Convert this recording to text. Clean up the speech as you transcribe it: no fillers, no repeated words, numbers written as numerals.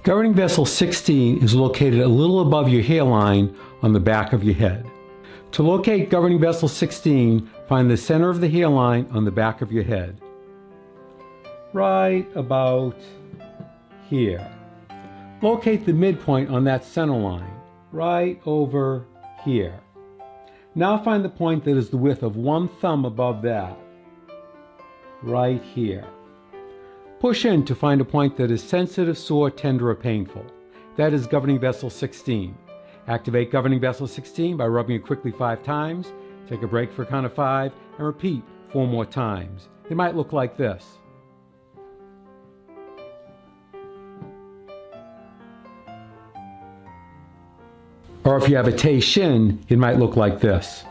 Governing vessel 16 is located a little above your hairline on the back of your head. To locate governing vessel 16, find the center of the hairline on the back of your head. Right about here. Locate the midpoint on that center line, right over here. Now find the point that is the width of one thumb above that, right here. Push in to find a point that is sensitive, sore, tender, or painful. That is governing vessel 16. Activate governing vessel 16 by rubbing it quickly 5 times. Take a break for a count of 5 and repeat 4 more times. It might look like this. Or if you have a Tei Shin, it might look like this.